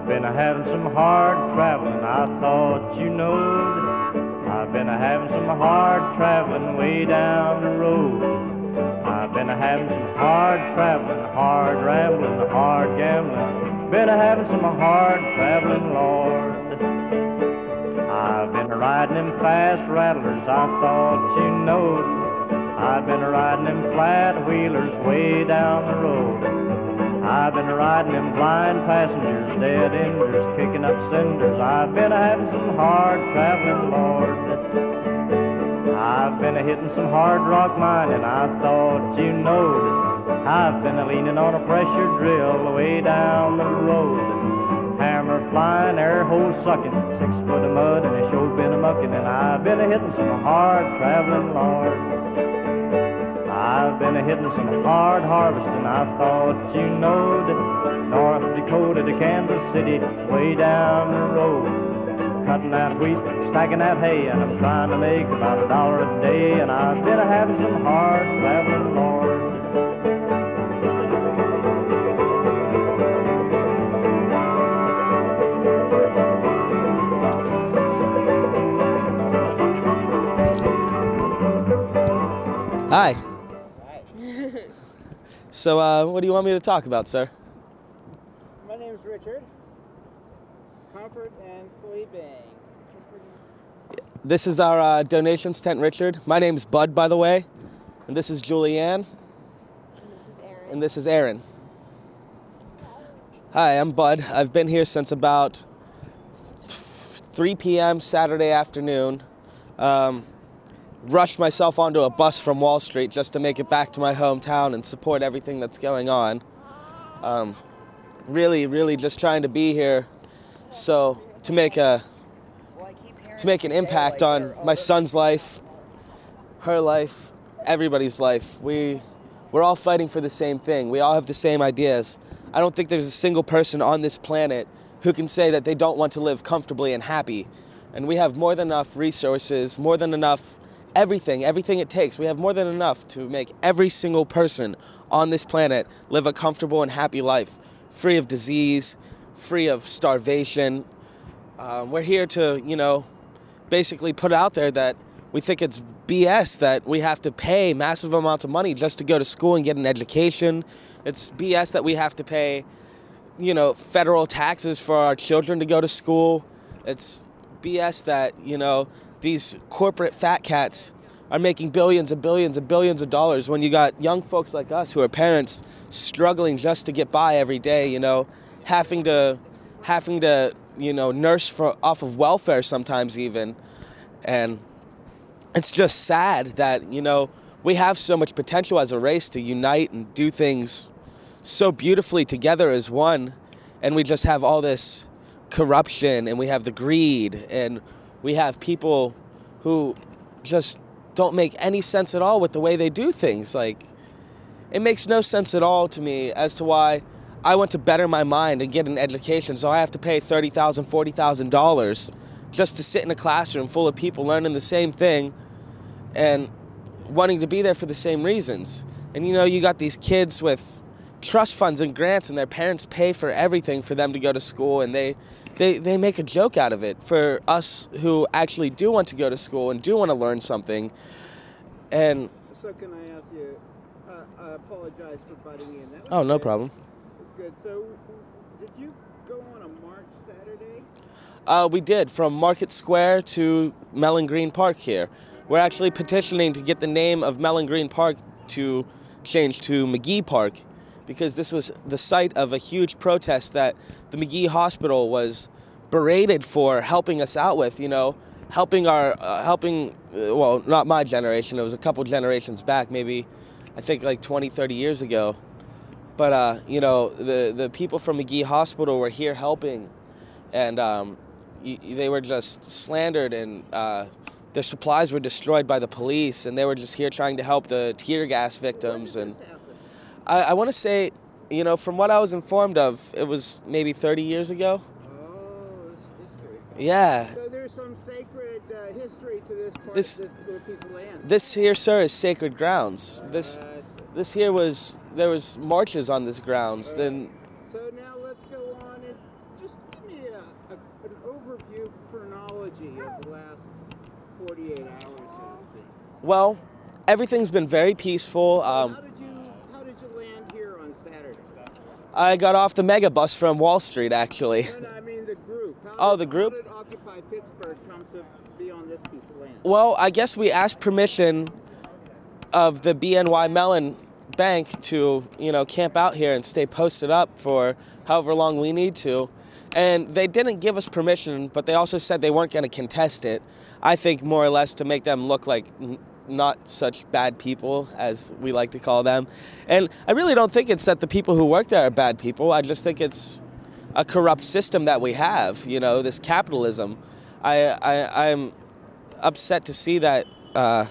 I've been having some hard traveling, I thought you knowed. I've been having some hard traveling way down the road. I've been having some hard traveling, hard rambling, hard gambling. Been having some hard traveling, Lord. I've been riding them fast rattlers, I thought you knowed. I've been riding them flat wheelers way down the road. I've been riding them blind passengers, dead enders, kicking up cinders. I've been having some hard traveling, Lord. I've been hitting some hard rock mining, I thought you knowed. I've been leaning on a pressure drill way down the road. Hammer flying, air hole sucking, 6 foot of mud and a show been a mucking. And I've been hitting some hard traveling, Lord. I've been hitting some hard harvesting, I thought you knowed. North Dakota to Kansas City, way down the road. Cutting that wheat, stacking that hay, and I'm trying to make about $1 a day. And I've been having some hard traveling, Lord. Hi. So, what do you want me to talk about, sir? My name is Richard. Comfort and sleeping. This is our donations tent, Richard. My name's Bud, by the way. And this is Julianne. And this is Aaron. And this is Aaron. Hi, I'm Bud. I've been here since about 3 p.m. Saturday afternoon. Rushed myself onto a bus from Wall Street just to make it back to my hometown and support everything that's going on. Really just trying to be here so to make an impact on my son's life, her life, everybody's life. We're all fighting for the same thing. We all have the same ideas. I don't think there's a single person on this planet who can say that they don't want to live comfortably and happy. And we have more than enough resources, more than enough everything it takes. We have more than enough to make every single person on this planet live a comfortable and happy life, free of disease, free of starvation. We're here to, basically put out there that we think it's BS that we have to pay massive amounts of money just to go to school and get an education. It's BS that we have to pay, federal taxes for our children to go to school. It's BS that, these corporate fat cats are making billions and billions and billions of dollars when you got young folks like us who are parents struggling just to get by every day, having to nurse off of welfare sometimes even. And it's just sad that, we have so much potential as a race to unite and do things so beautifully together as one, and we just have all this corruption and we have the greed and we have people who just don't make any sense at all with the way they do things. Like, it makes no sense at all to me as to why I want to better my mind and get an education, so I have to pay $30,000, $40,000 just to sit in a classroom full of people learning the same thing and wanting to be there for the same reasons. And you got these kids with trust funds and grants and their parents pay for everything for them to go to school, and they make a joke out of it for us who actually do want to go to school and do want to learn something. And so can I ask you, I apologize for butting in. Oh, no problem. That's good. So did you go on a march Saturday? We did, from Market Square to Mellon Green Park here. We're actually petitioning to get the name of Mellon Green Park to change to McGee Park, because this was the site of a huge protest that the McGee Hospital was berated for helping us out with, well, not my generation, it was a couple generations back, maybe, I think like 20, 30 years ago. But, the people from McGee Hospital were here helping, and they were just slandered, and their supplies were destroyed by the police, and they were just here trying to help the tear gas victims. And I want to say, from what I was informed of, it was maybe 30 years ago. Oh, it's history. Yeah. So there's some sacred history to this part, This- this little piece of land. This here, sir, is sacred grounds. This here there was marches on this grounds. Then So now let's go on and just 48 hours, so to speak? Well, everything's been very peaceful. How did you land here on Saturday? I got off the mega bus from Wall Street, actually. No, I mean the group. The group? How did Occupy Pittsburgh come to be on this piece of land? Well, I guess we asked permission of the BNY Mellon Bank to, camp out here and stay posted up for however long we need to. And they didn't give us permission, but they also said they weren't going to contest it. I think more or less to make them look like not such bad people, as we like to call them. And I really don't think it's that the people who work there are bad people. I just think it's a corrupt system that we have, this capitalism. I'm upset to see that, the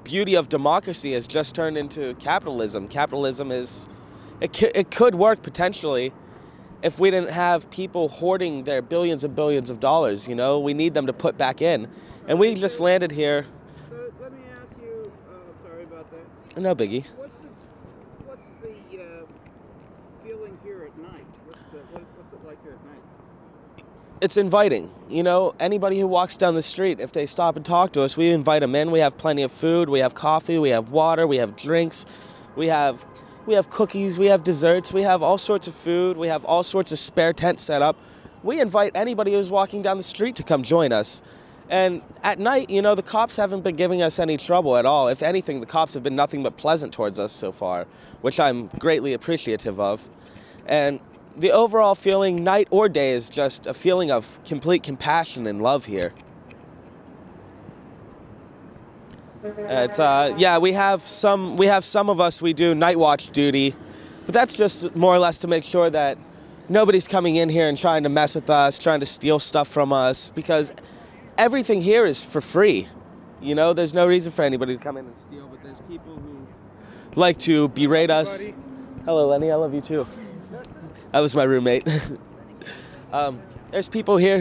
beauty of democracy has just turned into capitalism. Capitalism it could work potentially if we didn't have people hoarding their billions and billions of dollars, we need them to put back in. And we just landed here. So let me ask you, sorry about that. No biggie. What's the feeling here at night? What's it like here at night? It's inviting. Anybody who walks down the street, if they stop and talk to us, we invite them in. We have plenty of food, we have coffee, we have water, we have drinks, we have cookies, we have desserts, we have all sorts of food, we have all sorts of spare tents set up. We invite anybody who's walking down the street to come join us. And at night, the cops haven't been giving us any trouble at all. If anything, the cops have been nothing but pleasant towards us so far, which I'm greatly appreciative of. And the overall feeling, night or day, is just a feeling of complete compassion and love here. It's we have some of us, we do night watch duty, but that's just more or less to make sure that nobody's coming in here and trying to mess with us, trying to steal stuff from us, because everything here is for free. There's no reason for anybody to come in and steal, but there's people who like to berate us. Hello, Lenny, I love you too. That was my roommate. There's people here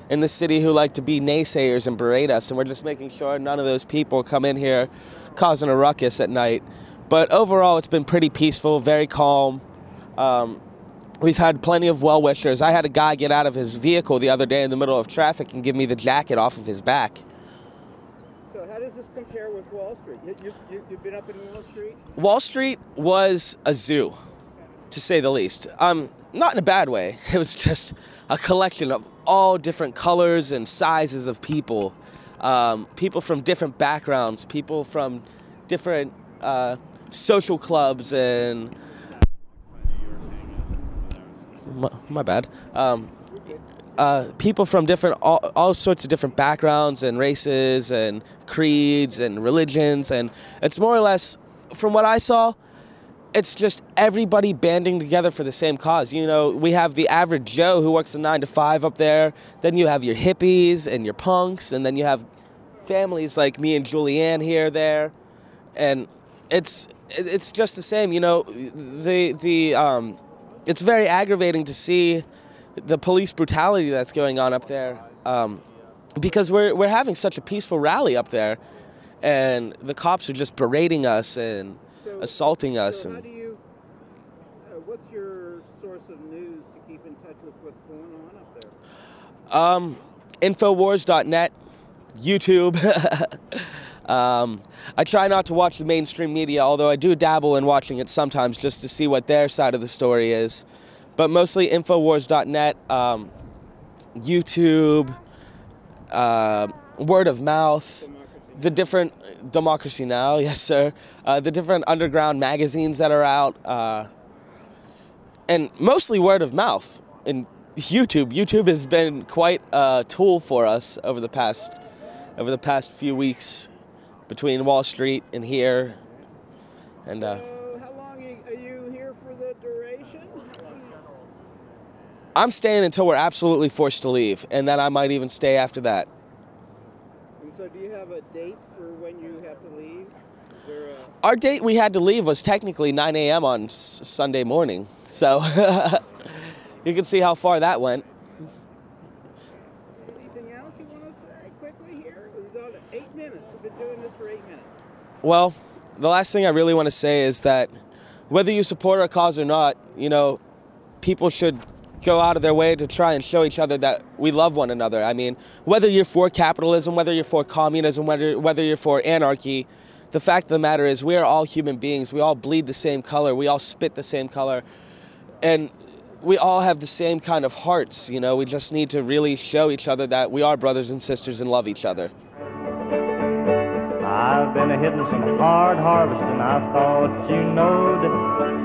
in the city who like to be naysayers and berate us, and we're just making sure none of those people come in here causing a ruckus at night. But overall, it's been pretty peaceful, very calm. We've had plenty of well-wishers. I had a guy get out of his vehicle the other day in the middle of traffic and give me the jacket off of his back. So how does this compare with Wall Street? You've been up in Wall Street? Wall Street was a zoo, to say the least. Not in a bad way. It was just a collection of all different colors and sizes of people. People from different backgrounds, people from different social clubs and... My bad. People from all sorts of different backgrounds and races and creeds and religions, and it's more or less, from what I saw, it's just everybody banding together for the same cause. We have the average Joe who works a 9 to 5 up there. Then you have your hippies and your punks, and then you have families like me and Julianne here, there, and it's just the same. It's very aggravating to see the police brutality that's going on up there, because we're having such a peaceful rally up there, and the cops are just berating us and assaulting us. So how do you? What's your source of news to keep in touch with what's going on up there? Infowars.net, YouTube. I try not to watch the mainstream media, although I do dabble in watching it sometimes just to see what their side of the story is. But mostly Infowars.net, YouTube, word of mouth, the different Democracy Now, yes sir, the different underground magazines that are out, and mostly word of mouth. And YouTube has been quite a tool for us over the past few weeks, between Wall Street and here. And how long are you here for the duration? I'm staying until we're absolutely forced to leave, and then I might even stay after that. And so do you have a date for when you have to leave? Is there Our date we had to leave was technically 9 a.m. on Sunday morning, so you can see how far that went. Anything else you want to say quickly here? We've got 8 minutes. We've been doing this for 8 minutes. Well, the last thing I really want to say is that whether you support our cause or not, people should go out of their way to try and show each other that we love one another. I mean, whether you're for capitalism, whether you're for communism, whether you're for anarchy, the fact of the matter is we are all human beings. We all bleed the same color. We all spit the same color. And we all have the same kind of hearts, you know. We just need to really show each other that we are brothers and sisters and love each other. I've been hitting some hard harvesting, I thought you knowed.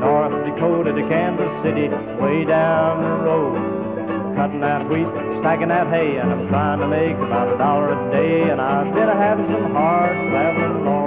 North Dakota to Kansas City, way down the road. Cutting that wheat, stacking that hay, and I'm trying to make about $1 a day. And I've been having some hard traveling, Lord.